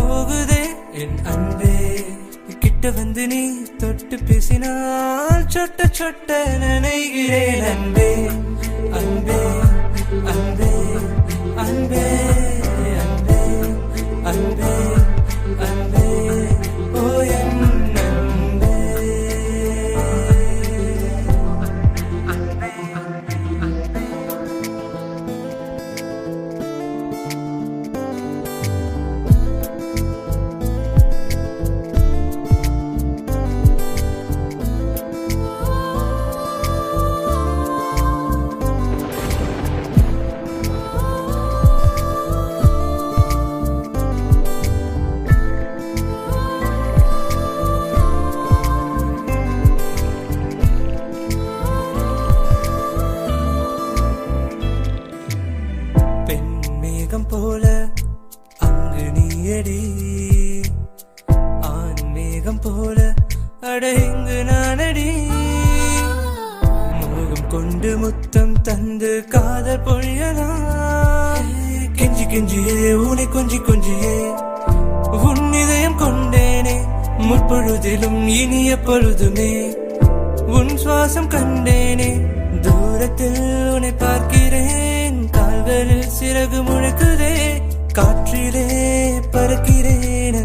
போகுதே என் அன்பே. கிட்ட வந்து நீ தொட்டு பேசினால் சொட்ட சொட்ட நினைகிறேன் அன்பே அன்பே அன்பே அன்பே அன்பே அன்பே அன்பே ஓ என் அன்பே. போல அங்கு நீயடி ஆன்மீகம் போல அட இங்கு நானடி. மோகம் கொண்டு முத்தம் தந்து காதல் பொழியலாம். கெஞ்சி கெஞ்சியே உனை கொஞ்சி கொஞ்சியே உன் இதயம் கொண்டேனே. முற்பொழுதிலும் இனிய பொழுதுமே உன் சுவாசம் கண்டேனே. தூரத்தில் உன்னை பார்க்கிறேன், கால்களில் சிறகு முழக்குதே, காற்றிலே பறக்கிறேன்